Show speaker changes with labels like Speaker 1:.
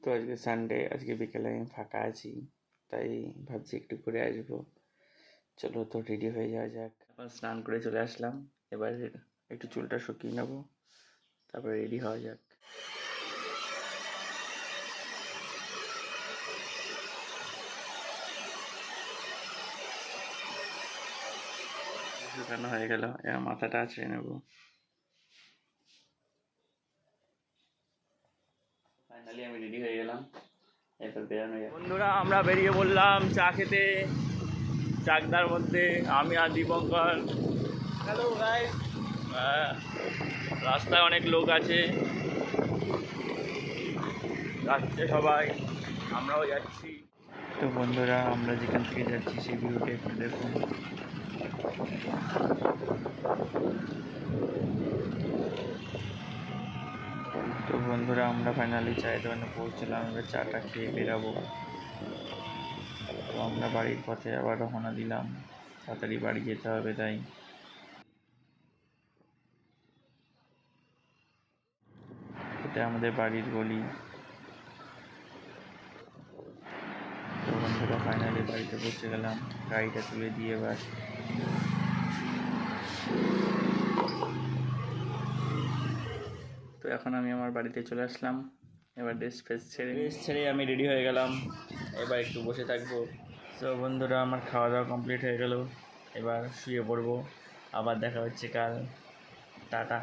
Speaker 1: তো আজকে সানডে, আজকে বিকেলে আমি ফাঁকা আছি, তাই ভাবছি একটু ঘুরে আসবো। চলো তো রেডি হয়ে যাওয়া যাক। এখন স্নান করে চলে আসলাম, এবার একটু চুলটা শুকিয়ে নেবো, তারপরে রেডি হওয়া যাক। শুকানো হয়ে গেল, এবার মাথাটা আছড়ে নেবো। ফাইনালি আমি রেডি হয়ে গেলাম, এরপর বেরানো যাক। বন্ধুরা, আমরা বেরিয়ে পড়লাম চা খেতে চাকদার মধ্যে, আমি আর দীপঙ্কর। Hello guys. রাস্তায় অনেক লোক আছে, যাচ্ছে সবাই, আমরাও যাচ্ছি। তো বন্ধুরা, আমরা যেখান থেকে যাচ্ছি সেই ভিউটা একটু দেখুন। তো বন্ধুরা, আমরা ফাইনালি চায়ের দোকানে পৌঁছলাম, এবার চাটা খেয়ে বেরাবো। তো আমরা বাড়ির পথে আবার রওনা দিলাম, তাড়াতাড়ি বাড়ি যেতে হবে তাই। এটা আমাদের বাড়ির গলি। তো বন্ধুরা, ফাইনালি বাড়িতে পৌঁছে গেলাম, গাড়িটা তুলে দিয়ে এবার তো এখন আমি আমার বাড়িতে চলে আসলাম। এবার ড্রেস ছেড়ে আমি রেডি হয়ে গেলাম, এবার একটু বসে থাকবো। তো বন্ধুরা, আমার খাওয়া দাওয়া কমপ্লিট হয়ে গেল, এবার শুয়ে পড়বো। আবার দেখা হচ্ছে কাল। টাটা।